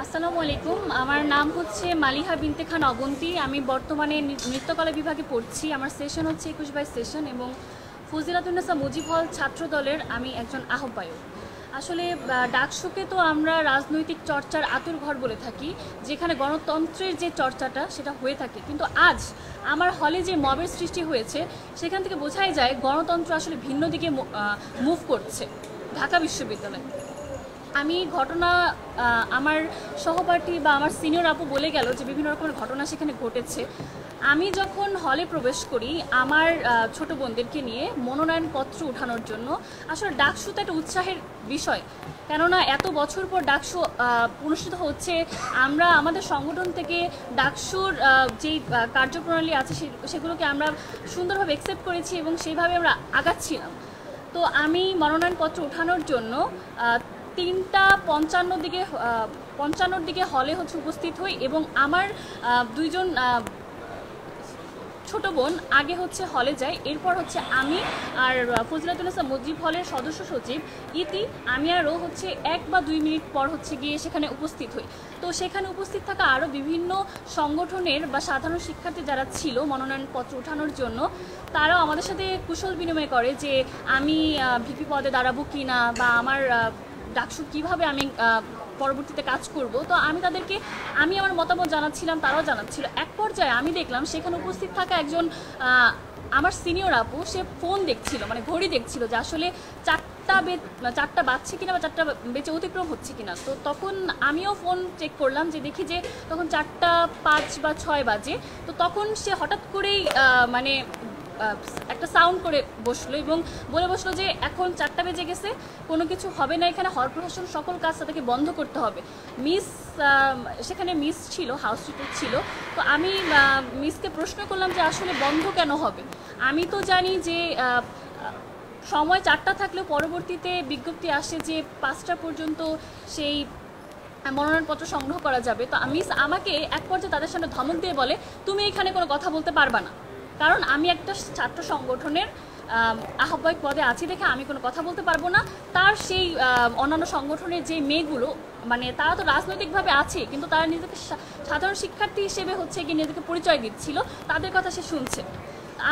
আসসালামু আলাইকুম। আমার নাম হচ্ছে মালিহা বিনতে খান অবন্তী। আমি বর্তমানে নৃত্যকলা বিভাগে পড়ছি। আমার সেশন হচ্ছে 21/22 সেশন এবং ফজিলাতুন্নেসা মুজিব হল ছাত্র দলের আমি একজন আহ্বায়ক। আসলে ডাকসুকে তো আমরা রাজনৈতিক চর্চার আঁতুড়ঘর বলে থাকি, যেখানে গণতন্ত্রের যে চর্চাটা সেটা হয়ে থাকে, কিন্তু আজ আমার হলে যে মবের সৃষ্টি হয়েছে সেখান থেকে বোঝাই যায় গণতন্ত্র আসলে ভিন্ন দিকে মুভ করছে। ঢাকা বিশ্ববিদ্যালয় আমি ঘটনা আমার সহপাঠী বা আমার সিনিয়র আপু বলে গেল যে বিভিন্ন রকমের ঘটনা সেখানে ঘটেছে। আমি যখন হলে প্রবেশ করি আমার ছোট বোনদেরকে নিয়ে মনোনয়নপত্র উঠানোর জন্য, আসলে ডাকসু তো একটা উৎসাহের বিষয়, কেননা এত বছর পর ডাকসু অনুষ্ঠিত হচ্ছে। আমরা আমাদের সংগঠন থেকে ডাকসুর যেই কার্যপ্রণালী আছে সেগুলোকে আমরা সুন্দরভাবে অ্যাকসেপ্ট করেছি এবং সেইভাবে আমরা আগাচ্ছিলাম। তো আমি মনোনয়নপত্র উঠানোর জন্য 3:55 দিকে হলে উপস্থিত হই এবং আমার দুইজন ছোট বোন আগে হলে যায়। এরপর আমি আর ফজিলাতুন্নেসা মুজিব হলের সদস্য সচিব ইতি, আমি আরও 1 বা 2 মিনিট পর গিয়ে সেখানে উপস্থিত হই। তো সেখানে উপস্থিত থাকা আরও বিভিন্ন সংগঠনের বা সাধারণ শিক্ষার্থী যারা ছিল মনোনয়নপত্র উঠানোর জন্য, তারাও আমাদের সাথে কুশল বিনিময় করে যে আমি ভিপি পদে দাঁড়াবো কি না, বা আমার ডাকসু কীভাবে আমি পরবর্তীতে কাজ করব। তো আমি আমার মতামত জানাচ্ছিলাম, তারাও জানাচ্ছিল। এক পর্যায়ে আমি দেখলাম সেখানে উপস্থিত থাকা একজন আমার সিনিয়র আপু, সে ফোন দেখছিল, মানে ঘড়ি দেখছিল যে আসলে 4টা বাজছে কিনা বা 4টা বেজে অতিক্রম হচ্ছে কিনা। তো তখন আমিও ফোন চেক করলাম, যে দেখি যে তখন 4:05 বা 6 বাজে। তো তখন সে হঠাৎ করেই মানে একটা সাউন্ড করে বসলো এবং বলে বসলো যে এখন 4টা বেজে গেছে, কোনো কিছু হবে না এখানে, হল প্রশাসন সকল কাজ তাদেরকে বন্ধ করতে হবে। সেখানে মিস ছিল, হাউস টিচার ছিল। তো আমি মিসকে প্রশ্ন করলাম যে আসলে বন্ধ কেন হবে। আমি তো জানি যে সময় 4টা থাকলেও পরবর্তীতে বিজ্ঞপ্তি আসে যে 5টা পর্যন্ত সেই মনোনয়নপত্র সংগ্রহ করা যাবে। তো মিস আমাকে এক পর্যায়ে তাদের সামনে ধমক দিয়ে বলে, তুমি এখানে কোনো কথা বলতে পারবা না, কারণ আমি একটা ছাত্র সংগঠনের আহ্বায়ক পদে আছি দেখে আমি কোনো কথা বলতে পারবো না। তার সেই অন্যান্য সংগঠনের যে মেয়েগুলো, মানে তারা তো রাজনৈতিকভাবে আছে কিন্তু তারা নিজেকে সাধারণ শিক্ষার্থী হিসেবে গিয়ে নিজেকে পরিচয় দিচ্ছিল, তাদের কথা সে শুনছে।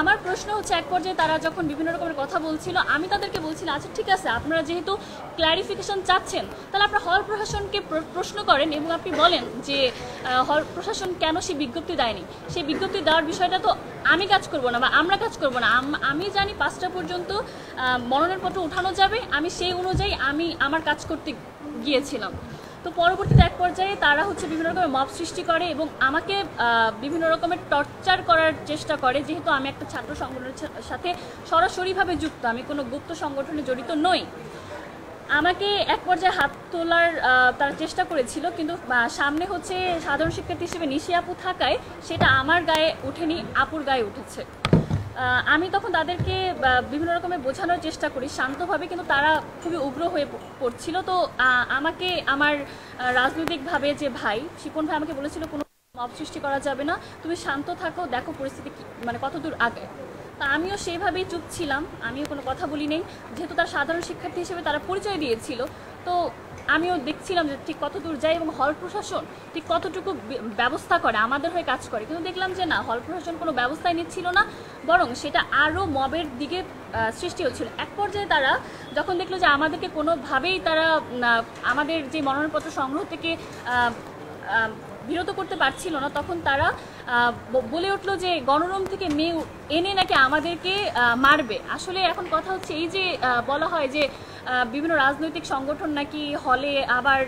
আমার প্রশ্ন এক পর্যায়ে তারা যখন বিভিন্ন রকমের কথা বলছিল, আমি তাদেরকে বলছিলাম আচ্ছা ঠিক আছে, আপনারা যেহেতু ক্ল্যারিফিকেশন চাচ্ছেন তাহলে আপনারা হল প্রশাসনকে প্রশ্ন করেন এবং আপনি বলেন যে হল প্রশাসন কেন সেই বিজ্ঞপ্তি দেয়নি। সেই বিজ্ঞপ্তি দেওয়ার বিষয়টা তো আমি কাজ করব না বা আমরা কাজ করব না। আমি জানি 5টা পর্যন্ত মনোনয়নপত্র উঠানো যাবে, আমি সেই অনুযায়ী আমার কাজ করতে গিয়েছিলাম। তো পরবর্তীতে এক পর্যায়ে তারা বিভিন্ন রকমের মব সৃষ্টি করে এবং আমাকে বিভিন্ন রকমের টর্চার করার চেষ্টা করে, যেহেতু আমি একটা ছাত্র সংগঠনের সাথে সরাসরিভাবে যুক্ত, আমি কোনো গুপ্ত সংগঠনে জড়িত নই। আমাকে এক পর্যায়ে হাত তোলার তারা চেষ্টা করেছিল, কিন্তু সামনে সাধারণ শিক্ষার্থী হিসেবে নিশি আপু থাকায় সেটা আমার গায়ে ওঠেনি, আপুর গায়ে উঠেছে। আমি তখন তাদেরকে বিভিন্ন রকমের বোঝানোর চেষ্টা করি শান্তভাবে, কিন্তু তারা খুবই উগ্র হয়ে পড়ছিল। তো আমাকে আমার রাজনৈতিকভাবে যে ভাই শিপন ভাই আমাকে বলেছিল কোনো মব সৃষ্টি করা যাবে না, তুমি শান্ত থাকো, দেখো পরিস্থিতি মানে কতদূর আগে। তা আমিও সেইভাবেই চুপ ছিলাম, আমিও কোনো কথা বলি নেই, যেহেতু তার সাধারণ শিক্ষার্থী হিসেবে তারা পরিচয় দিয়েছিল। তো আমিও দেখছিলাম যে ঠিক কত দূর যায় এবং হল প্রশাসন ঠিক কতটুকু ব্যবস্থা করে, আমাদের হয়ে কাজ করে। কিন্তু দেখলাম যে না, হল প্রশাসন কোনো ব্যবস্থাই নিচ্ছিল না, বরং সেটা আরও মবের দিকে সৃষ্টি হচ্ছিল। এক পর্যায়ে তারা যখন দেখলো যে আমাদেরকে কোনোভাবেই তারা আমাদের যে মনোনয়নপত্র সংগ্রহ থেকে বিরত করতে পারছিল না, তখন তারা বলে উঠলো যে গণরুম থেকে মেয়ে এনে নাকি আমাদেরকে মারবে। আসলে এখন কথা এই যে বলা হয় যে বিভিন্ন রাজনৈতিক সংগঠন নাকি হলে আবার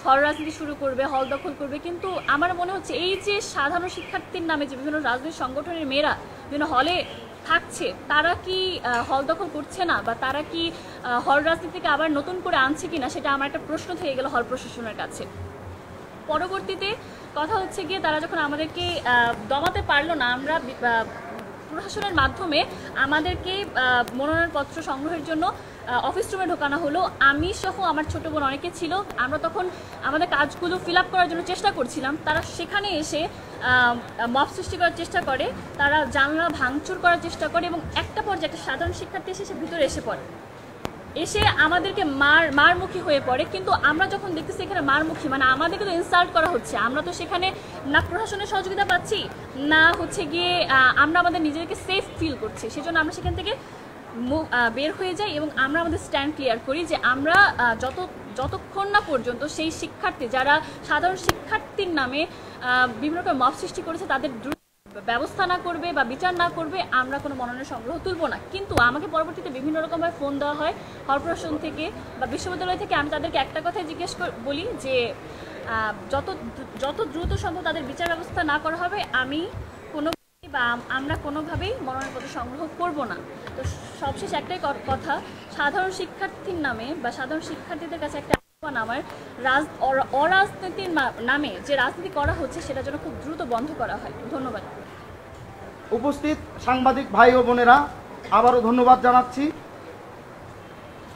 হল রাজনীতি শুরু করবে, হল দখল করবে, কিন্তু আমার মনে হচ্ছে এই যে সাধারণ শিক্ষার্থীর নামে যে বিভিন্ন রাজনৈতিক সংগঠনের মেয়েরা বিভিন্ন হলে থাকছে, তারা কি হল দখল করছে না, বা তারা কি হল রাজনীতিকে আবার নতুন করে আনছে কিনা, সেটা আমার একটা প্রশ্ন থেকে গেল হল প্রশাসনের কাছে। পরবর্তীতে কথা গিয়ে তারা যখন আমাদেরকে দমাতে পারলো না, আমরা প্রশাসনের মাধ্যমে আমাদেরকে মনোনয়নপত্র সংগ্রহের জন্য অফিস রুমে ঢোকানো হলো। আমি সহ আমার ছোট বোন অনেকে ছিল, আমরা তখন আমাদের কাজগুলো ফিল আপ করার জন্য চেষ্টা করছিলাম। তারা সেখানে এসে মব সৃষ্টি করার চেষ্টা করে, তারা জানলা ভাঙচুর করার চেষ্টা করে এবং একটা পর্যায়ে একটা সাধারণ শিক্ষার্থী এসে ভিতরে এসে পড়ে। এসে আমাদেরকে মারমুখী হয়ে পড়ে। কিন্তু আমরা যখন দেখতেছি এখানে মারমুখী মানে আমাদেরকে তো ইনসাল্ট করা হচ্ছে, আমরা তো সেখানে না প্রশাসনের সহযোগিতা পাচ্ছি, না হচ্ছে গিয়ে আমরা আমাদের নিজেদেরকে সেফ ফিল করছি। সেজন্য আমরা সেখান থেকে বের হয়ে যাই এবং আমরা আমাদের স্ট্যান্ড ক্লিয়ার করি যে আমরা যতক্ষণ না পর্যন্ত সেই শিক্ষার্থী যারা সাধারণ শিক্ষার্থীর নামে বিভিন্ন রকম মব সৃষ্টি করেছে তাদের ব্যবস্থা না করবে বা বিচার না করবে আমরা কোনো মনোনয়ন সংগ্রহ তুলব না। কিন্তু আমাকে পরবর্তীতে বিভিন্ন রকমভাবে ফোন দেওয়া হয় কর্পোরেশন থেকে বা বিশ্ববিদ্যালয় থেকে। আমি তাদেরকে একটা কথাই জিজ্ঞেস বলি যে যত দ্রুত সম্ভব তাদের বিচার ব্যবস্থা না করা হবে আমি বা আমরা কোনোভাবেই মনোনয়নপত্র সংগ্রহ করব না। তো সবশেষ একটাই কথা, সাধারণ শিক্ষার্থীর নামে বা সাধারণ শিক্ষার্থীদের কাছে একটা আহ্বান আমার, অরাজনীতির নামে যে রাজনীতি করা হচ্ছে সেটা যেন খুব দ্রুত বন্ধ করা হয়। ধন্যবাদ। উপস্থিত সাংবাদিক ভাই ও বোনেরা আবারও ধন্যবাদ জানাচ্ছি।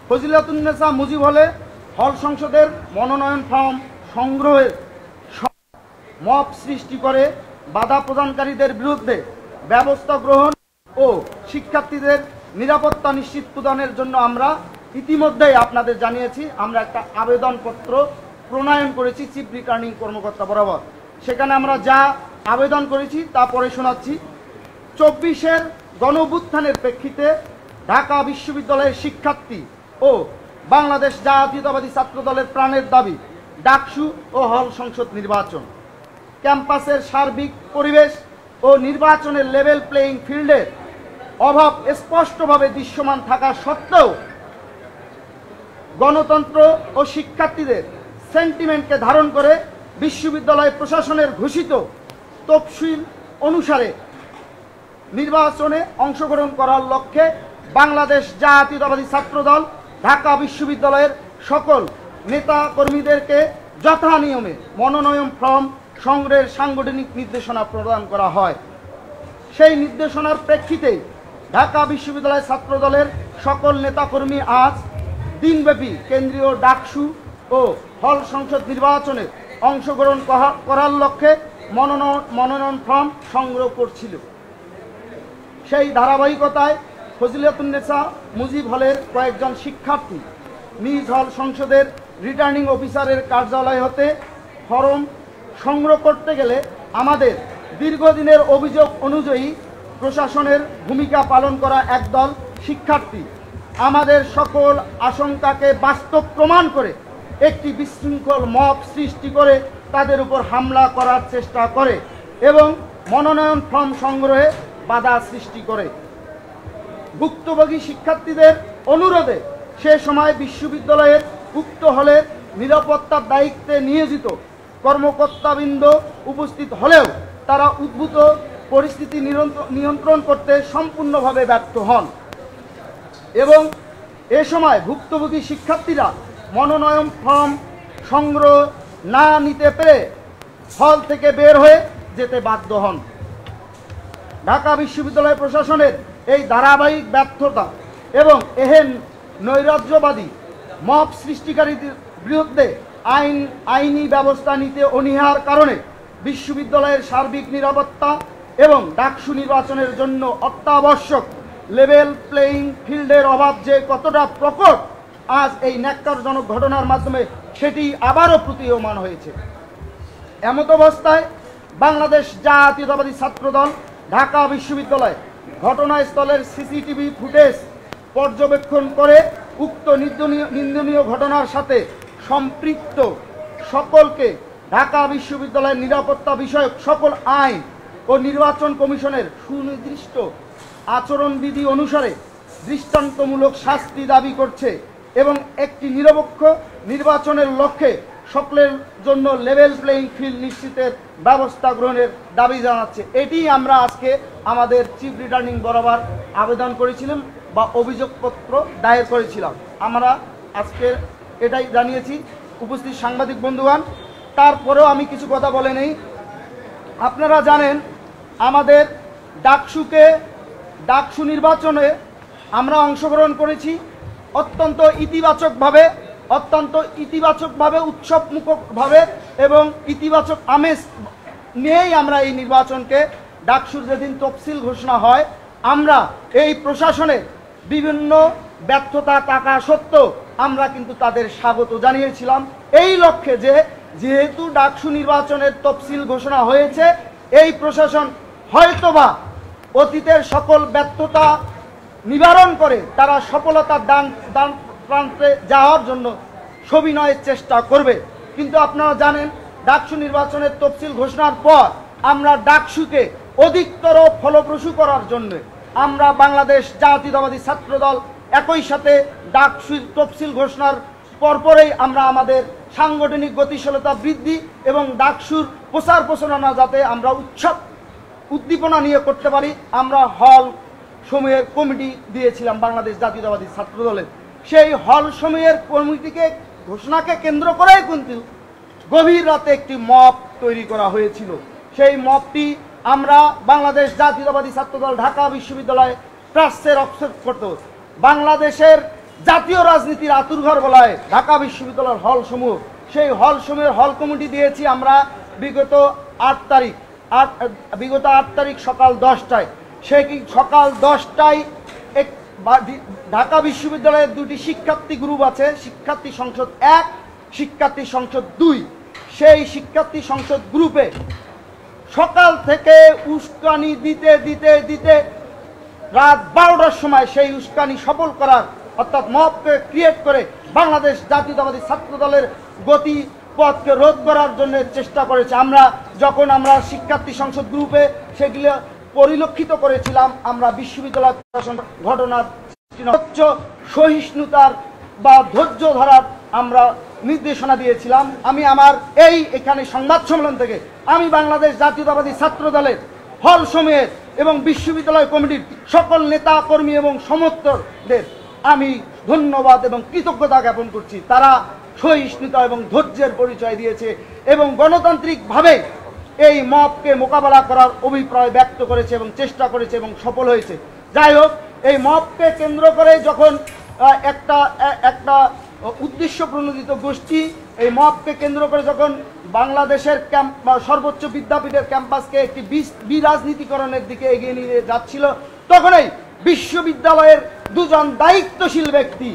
ফজিলাতুন্নেসা মুজিব হলে হল সংসদের মনোনয়ন ফর্ম সংগ্রহের মব সৃষ্টি করে বাধা প্রদানকারীদের বিরুদ্ধে ব্যবস্থা গ্রহণ ও শিক্ষার্থীদের নিরাপত্তা নিশ্চিত প্রদানের জন্য আমরা ইতিমধ্যেই আপনাদের জানিয়েছি আমরা একটা আবেদনপত্র প্রণয়ন করেছি চিফ রিটার্নিং কর্মকর্তা বরাবর। সেখানে আমরা যা আবেদন করেছি তা পরে শোনাচ্ছি। 24-এর গণঅভ্যুত্থানের প্রেক্ষিতে ঢাকা বিশ্ববিদ্যালয়ের শিক্ষার্থী ও বাংলাদেশ জাতীয়তাবাদী ছাত্র দলের প্রাণের দাবি ডাকসু ও হল সংসদ নির্বাচন। ক্যাম্পাসের সার্বিক পরিবেশ ও নির্বাচনের লেভেল প্লেয়িং ফিল্ডের অভাব স্পষ্টভাবে দৃশ্যমান থাকা সত্ত্বেও গণতন্ত্র ও শিক্ষার্থীদের সেন্টিমেন্টকে ধারণ করে বিশ্ববিদ্যালয় প্রশাসনের ঘোষিত তফসিল অনুসারে নির্বাচনে অংশগ্রহণ করার লক্ষ্যে বাংলাদেশ জাতীয়তাবাদী ছাত্রদল ঢাকা বিশ্ববিদ্যালয়ের সকল নেতা কর্মীদেরকে যথা নিয়মে মনোনয়ন ফর্ম সংগ্রহের সাংগঠনিক নির্দেশনা প্রদান করা হয়। সেই নির্দেশনার প্রেক্ষিতে ঢাকা বিশ্ববিদ্যালয় ছাত্রদলের সকল নেতাকর্মী আজ দিনব্যাপী কেন্দ্রীয় ডাকসু ও হল সংসদ নির্বাচনে অংশগ্রহণ করার লক্ষ্যে মনোনয়ন ফর্ম সংগ্রহ করছিল। সেই ধারাবাহিকতায় ফজিলাতুন্নেসা মুজিব হলের কয়েকজন শিক্ষার্থী নিজ হল সংসদের রিটার্নিং অফিসারের কার্যালয় হতে ফর্ম সংগ্রহ করতে গেলে আমাদের দীর্ঘদিনের অভিযোগ অনুযায়ী প্রশাসনের ভূমিকা পালন করা একদল শিক্ষার্থী আমাদের সকল আশঙ্কাকে বাস্তব প্রমাণ করে একটি বিশৃঙ্খল মব সৃষ্টি করে তাদের উপর হামলা করার চেষ্টা করে এবং মনোনয়ন ফর্ম সংগ্রহে বাধা সৃষ্টি করে। ভুক্তভোগী শিক্ষার্থীদের অনুরোধে সে সময় বিশ্ববিদ্যালয়ের উক্ত হলের নিরাপত্তার দায়িত্বে নিয়োজিত কর্মকর্তাবৃন্দ উপস্থিত হলেও তারা উদ্ভূত পরিস্থিতি নিয়ন্ত্রণ করতে সম্পূর্ণভাবে ব্যর্থ হন এবং এ সময় ভুক্তভোগী শিক্ষার্থীরা মনোনয়ন ফর্ম সংগ্রহ না নিতে পেরে হল থেকে বের হয়ে যেতে বাধ্য হন। ঢাকা বিশ্ববিদ্যালয় প্রশাসনের এই ধারাবাহিক ব্যর্থতা এবং এহেন নৈরাজ্যবাদী মব সৃষ্টিকারীদের বিরুদ্ধে আইনি ব্যবস্থা নিতে অনীহার কারণে বিশ্ববিদ্যালয়ের সার্বিক নিরাপত্তা এবং ডাকসু নির্বাচনের জন্য অত্যাবশ্যক লেভেল প্লেয়িং ফিল্ডের অভাব যে কতটা প্রকট আজ এই ন্যাক্কারজনক ঘটনার মাধ্যমে সেটি আবারও প্রতীয়মান হয়েছে। এমত অবস্থায় বাংলাদেশ জাতীয়তাবাদী ছাত্রদল ঢাকা বিশ্ববিদ্যালয় ঘটনাস্থলের সিসিটিভি ফুটেজ পর্যবেক্ষণ করে উক্ত নিন্দনীয় ঘটনার সাথে সম্পৃক্ত সকলকে ঢাকা বিশ্ববিদ্যালয়ের নিরাপত্তা বিষয়ক সকল আইন ও নির্বাচন কমিশনের সুনির্দিষ্ট আচরণবিধি অনুসারে দৃষ্টান্তমূলক শাস্তি দাবি করছে এবং একটি নিরপেক্ষ নির্বাচনের লক্ষ্যে সকলের জন্য লেভেল প্লেয়িং ফিল্ড নিশ্চিতের ব্যবস্থা গ্রহণের দাবি জানাচ্ছে। এটি আমরা আজকে আমাদের চিফ রিটার্নিং বরাবর আবেদন করেছিলাম বা অভিযোগপত্র দায়ের করেছিলাম। আমরা আজকে এটাই জানিয়েছি উপস্থিত সাংবাদিক বন্ধুগণ। তারপরেও আমি কিছু কথা বলে নেই। আপনারা জানেন আমাদের ডাকসু নির্বাচনে আমরা অংশগ্রহণ করেছি অত্যন্ত ইতিবাচকভাবে উৎসবমুখভাবে এবং ইতিবাচক আমেজ নিয়েই আমরা এই নির্বাচনকে ডাকসুর যেদিন তফসিল ঘোষণা হয় আমরা এই প্রশাসনের বিভিন্ন ব্যর্থতা টাকা সত্ত্বেও আমরা কিন্তু তাদের স্বাগত জানিয়েছিলাম এই লক্ষ্যে যে যেহেতু ডাকসু নির্বাচনের তফসিল ঘোষণা হয়েছে, এই প্রশাসন হয়তোবা অতীতের সকল ব্যর্থতা নিবারণ করে তারা সফলতার দান প্রান্তে যাওয়ার জন্য সবিনয়ের চেষ্টা করবে। কিন্তু আপনারা জানেন ডাকসু নির্বাচনের তফসিল ঘোষণার পর আমরা ডাকসুকে অধিকতর ফলপ্রসূ করার জন্য আমরা বাংলাদেশ জাতীয়তাবাদী ছাত্রদল একই সাথে ডাকসুর তফসিল ঘোষণার পরপরেই আমরা আমাদের সাংগঠনিক গতিশীলতা বৃদ্ধি এবং ডাকসুর প্রচার প্রচারণা যাতে আমরা উদ্দীপনা নিয়ে করতে পারি, আমরা হল সমূহের কমিটি দিয়েছিলাম বাংলাদেশ জাতীয়তাবাদী ছাত্রদলের। সেই হল সমূহের কমিটিকে ঘোষণাকে কেন্দ্র করেই কিন্তু গভীর রাতে একটি মব তৈরি করা হয়েছিল। সেই মবটি আমরা বাংলাদেশ জাতীয়তাবাদী ছাত্রদল ঢাকা বিশ্ববিদ্যালয় ট্রাস্টের অবসর করত বাংলাদেশের জাতীয় রাজনীতির আতুরঘর বলায় ঢাকা বিশ্ববিদ্যালয়ের হলসমূহ, সেই হলসমূহের হল কমিটি দিয়েছি আমরা বিগত 8 তারিখ সকাল 10টায়। সেই সকাল 10টায় ঢাকা বিশ্ববিদ্যালয়ের দুটি শিক্ষার্থী গ্রুপ আছে, শিক্ষার্থী সংসদ 1, শিক্ষার্থী সংসদ 2। সেই শিক্ষার্থী সংসদ গ্রুপে সকাল থেকে উস্কানি দিতে দিতে দিতে রাত 12টার সময় সেই উস্কানি সফল করার অর্থাৎ মবকে ক্রিয়েট করে বাংলাদেশ জাতীয়তাবাদী ছাত্রদলের গতিপথকে রোধ করার জন্য চেষ্টা করেছে। যখন আমরা শিক্ষার্থী সংসদ গ্রুপে সেগুলো পরিলক্ষিত করেছিলাম, আমরা বিশ্ববিদ্যালয় প্রশাসন ঘটনার সর্বোচ্চ সহিষ্ণুতার বা ধৈর্য ধরার আমরা নির্দেশনা দিয়েছিলাম। আমি আমার এখানে সংবাদ সম্মেলন থেকে আমি বাংলাদেশ জাতীয়তাবাদী ছাত্রদলের হল সমূহের এবং বিশ্ববিদ্যালয় কমিটির সকল নেতা কর্মী এবং সমর্থকদের আমি ধন্যবাদ এবং কৃতজ্ঞতা জ্ঞাপন করছি। তারা সহিষ্ণুতা এবং ধৈর্যের পরিচয় দিয়েছে এবং গণতান্ত্রিকভাবে এই মবকে মোকাবেলা করার অভিপ্রায় ব্যক্ত করেছে এবং চেষ্টা করেছে এবং সফল হয়েছে। যাই হোক, এই মবকে কেন্দ্র করে যখন একটা উদ্দেশ্য প্রণোদিত গোষ্ঠী এই মবকে কেন্দ্র করে যখন বাংলাদেশের সর্বোচ্চ বিদ্যাপীঠের ক্যাম্পাসকে একটি বিরাজনীতিকরণের দিকে এগিয়ে নিয়ে যাচ্ছিল, তখনই বিশ্ববিদ্যালয়ের দুজন দায়িত্বশীল ব্যক্তি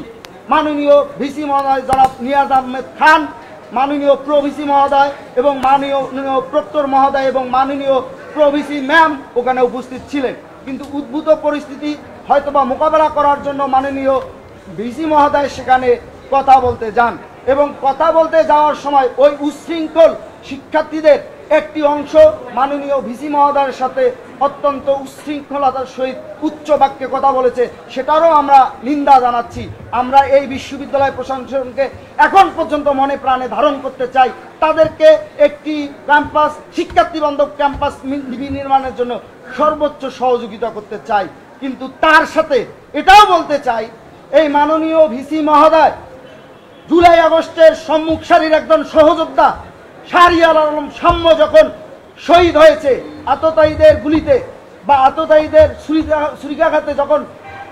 মাননীয় ভিসি মহোদয় জনাব নিয়াজ আহমেদ খান, মাননীয় প্রভিসি মহোদয় এবং মাননীয় প্রক্টর মহোদয় এবং মাননীয় প্রভিসি ম্যাম ওখানে উপস্থিত ছিলেন। কিন্তু উদ্ভূত পরিস্থিতি হয়তোবা মোকাবেলা করার জন্য মাননীয় ভিসি মহোদয় সেখানে কথা বলতে যান এবং কথা বলতে যাওয়ার সময় ওই উচ্ছৃঙ্খল শিক্ষার্থীদের একটি অংশ মাননীয় ভিসি মহোদয়ের সাথে অত্যন্ত উচ্ছৃঙ্খলতার সহিত উচ্চ বাক্যে কথা বলেছে, সেটারও আমরা নিন্দা জানাচ্ছি। আমরা এই বিশ্ববিদ্যালয় প্রশাসনকে এখন পর্যন্ত মনে প্রাণে ধারণ করতে চাই, তাদেরকে একটি ক্যাম্পাস শিক্ষার্থী বান্ধব ক্যাম্পাস নির্মাণের জন্য সর্বোচ্চ সহযোগিতা করতে চাই। কিন্তু তার সাথে এটাও বলতে চাই, এই মাননীয় ভিসি মহোদয় জুলাই আগস্টের সম্মুখ সারির একজন সহযোদ্ধা শাহরিয়ার আলম সাম্য যখন শহীদ হয়েছে আততায়ীদের গুলিতে বা আততায়ীদের ছুরিকাঘাতে যখন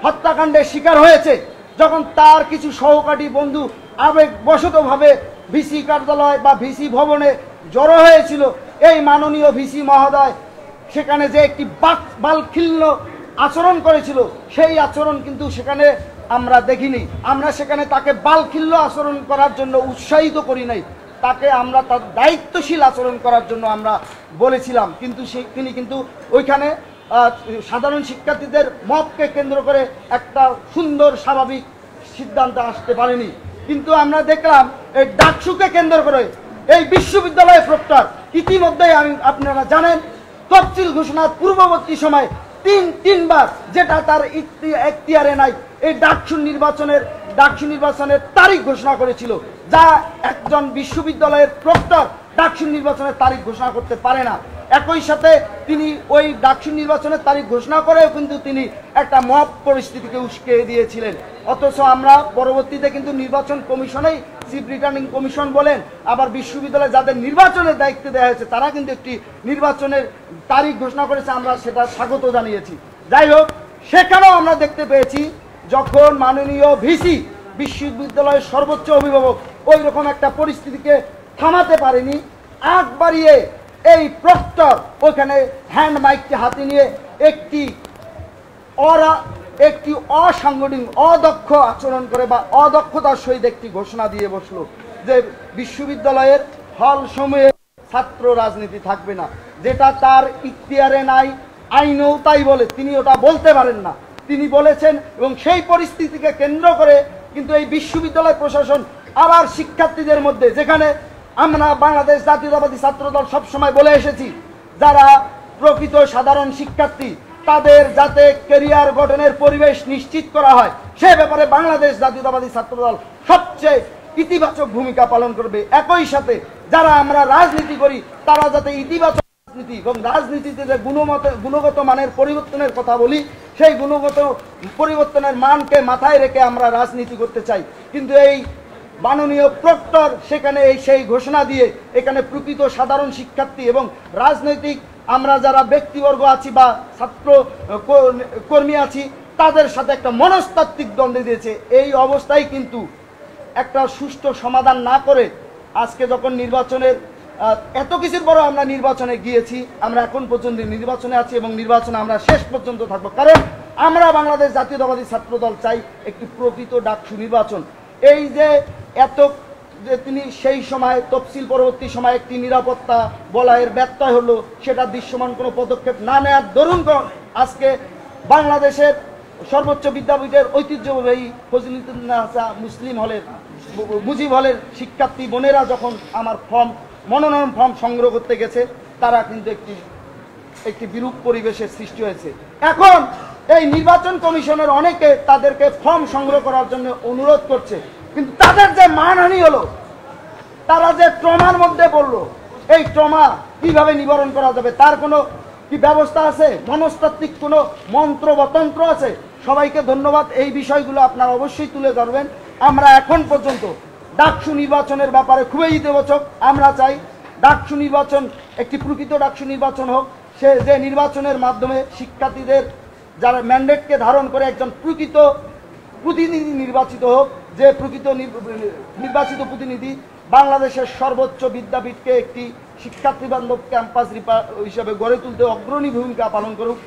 হত্যাকাণ্ডের শিকার হয়েছে, যখন তার কিছু সহপাঠী বন্ধু আবেগবশতভাবে ভিসি কার্যালয় বা ভিসি ভবনে জড়ো হয়েছিল, এই মাননীয় ভিসি মহোদয় সেখানে যে একটি বালখিল্য আচরণ করেছিল, সেই আচরণ কিন্তু সেখানে আমরা দেখিনি। আমরা সেখানে তাকে বালখিল্য আচরণ করার জন্য উৎসাহিত করি নাই, তাকে আমরা তার দায়িত্বশীল আচরণ করার জন্য আমরা বলেছিলাম। কিন্তু তিনি কিন্তু ওইখানে সাধারণ শিক্ষার্থীদের মবকে কেন্দ্র করে একটা সুন্দর স্বাভাবিক সিদ্ধান্তে আসতে পারেনি। কিন্তু আমরা দেখলাম এই ডাকসুকে কেন্দ্র করে এই বিশ্ববিদ্যালয় প্রক্টর ইতিমধ্যেই আপনারা জানেন তফসিল ঘোষণার পূর্ববর্তী সময় তিনবার, যেটা তার এখতিয়ারে নাই, এই ডাকসু নির্বাচনের তারিখ ঘোষণা করেছিল, যা একজন বিশ্ববিদ্যালয়ের প্রক্টর ডাকসু নির্বাচনের তারিখ ঘোষণা করতে পারে না। একই সাথে তিনি ওই ডাকসু নির্বাচনের তারিখ ঘোষণা করেও কিন্তু তিনি একটা মব পরিস্থিতিকে উস্কে দিয়েছিলেন। অথচ আমরা পরবর্তীতে কিন্তু নির্বাচন কমিশনেই চিফ রিটার্নিং কমিশন বলেন, আবার বিশ্ববিদ্যালয়ে যাদের নির্বাচনের দায়িত্ব দেওয়া হয়েছে তারা কিন্তু একটি নির্বাচনের তারিখ ঘোষণা করেছে, আমরা সেটা স্বাগত জানিয়েছি। যাই হোক, সেখানেও আমরা দেখতে পেয়েছি যখন মাননীয় ভিসি বিশ্ববিদ্যালয়ের সর্বোচ্চ অভিভাবক ওই রকম একটা পরিস্থিতিকে থামাতে পারেনি, আগ বাড়িয়ে এই প্রক্টর ওখানে হ্যান্ড মাইকটি হাতে নিয়ে একটি একটি অসাংগঠনিক অদক্ষ আচরণ করে বা অদক্ষতার সহিত একটি ঘোষণা দিয়ে বসলো যে বিশ্ববিদ্যালয়ের হল সমূহে ছাত্র রাজনীতি থাকবে না, যেটা তার ইখতিয়ারে নাই, আইনেও তাই বলে, তিনি ওটা বলতে পারেন না, তিনি বলেছেন। এবং সেই পরিস্থিতিকে কেন্দ্র করে কিন্তু এই বিশ্ববিদ্যালয় প্রশাসন আবার শিক্ষার্থীদের মধ্যে, যেখানে আমরা বাংলাদেশ জাতীয়তাবাদী ছাত্রদল সবসময় বলে এসেছি যারা প্রকৃত সাধারণ শিক্ষার্থী তাদের যাতে ক্যারিয়ার গঠনের পরিবেশ নিশ্চিত করা হয় সে ব্যাপারে বাংলাদেশ জাতীয়তাবাদী ছাত্রদল সবচেয়ে ইতিবাচক ভূমিকা পালন করবে। একই সাথে যারা আমরা রাজনীতি করি তারা যাতে ইতিবাচক রাজনীতি এবং রাজনীতিতে যে গুণগত মানের পরিবর্তনের কথা বলি সেই গুণগত পরিবর্তনের মানকে মাথায় রেখে আমরা রাজনীতি করতে চাই। কিন্তু এই মাননীয় প্রক্টর সেখানে সেই ঘোষণা দিয়ে এখানে প্রকৃত সাধারণ শিক্ষার্থী এবং রাজনৈতিক আমরা যারা ব্যক্তিবর্গ আছি বা ছাত্র কর্মী আছি তাদের সাথে একটা মনস্তাত্ত্বিক দ্বন্দ্ব দিয়েছে। এই অবস্থায় কিন্তু একটা সুষ্ঠু সমাধান না করে আজকে যখন নির্বাচনের এত কিছুর পরও আমরা নির্বাচনে গিয়েছি, আমরা এখন পর্যন্ত নির্বাচনে আছি এবং নির্বাচনে আমরা শেষ পর্যন্ত থাকবো, কারণ আমরা বাংলাদেশ জাতীয়তাবাদী ছাত্রদল চাই একটি প্রকৃত ডাকসু নির্বাচন। এই যে এত যে তিনি সেই সময় তফসিল পরবর্তী সময় একটি নিরাপত্তা বলয়ের ব্যত্যয় হলো, সেটা দৃশ্যমান কোনো পদক্ষেপ না নেওয়ার দরুন আজকে বাংলাদেশের সর্বোচ্চ বিদ্যাপীঠের ঐতিহ্যবাহী ফজলুদ্দিন মুসলিম হলের মুজিব হলের শিক্ষার্থী বোনেরা যখন আমার মনোনয়ন ফর্ম সংগ্রহ করতে গেছে তারা কিন্তু একটি বিরূপ পরিবেশের সৃষ্টি হয়েছে। এখন এই নির্বাচন কমিশনের অনেকে তাদেরকে ফর্ম সংগ্রহ করার জন্য অনুরোধ করছে, কিন্তু তাদের যে মানহানি হলো, তারা যে ট্রমার মধ্যে পড়লো, এই ট্রমা কিভাবে নিবারণ করা যাবে তার কোনো কি ব্যবস্থা আছে? মনস্তাত্ত্বিক কোনো মন্ত্র বা তন্ত্র আছে? সবাইকে ধন্যবাদ। এই বিষয়গুলো আপনারা অবশ্যই তুলে ধরবেন। আমরা এখন পর্যন্ত ডাকসু নির্বাচনের ব্যাপারে খুবই ইতিবাচক। আমরা চাই ডাকসু নির্বাচন একটি প্রকৃত ডাকসু নির্বাচন হোক, সে যে নির্বাচনের মাধ্যমে শিক্ষার্থীদের যারা ম্যান্ডেটকে ধারণ করে একজন প্রকৃত প্রতিনিধি নির্বাচিত হোক, যে প্রকৃত নির্বাচিত প্রতিনিধি বাংলাদেশের সর্বোচ্চ বিদ্যাপীঠকে একটি শিক্ষার্থী বান্ধব ক্যাম্পাস হিসেবে গড়ে তুলতে অগ্রণী ভূমিকা পালন করুক।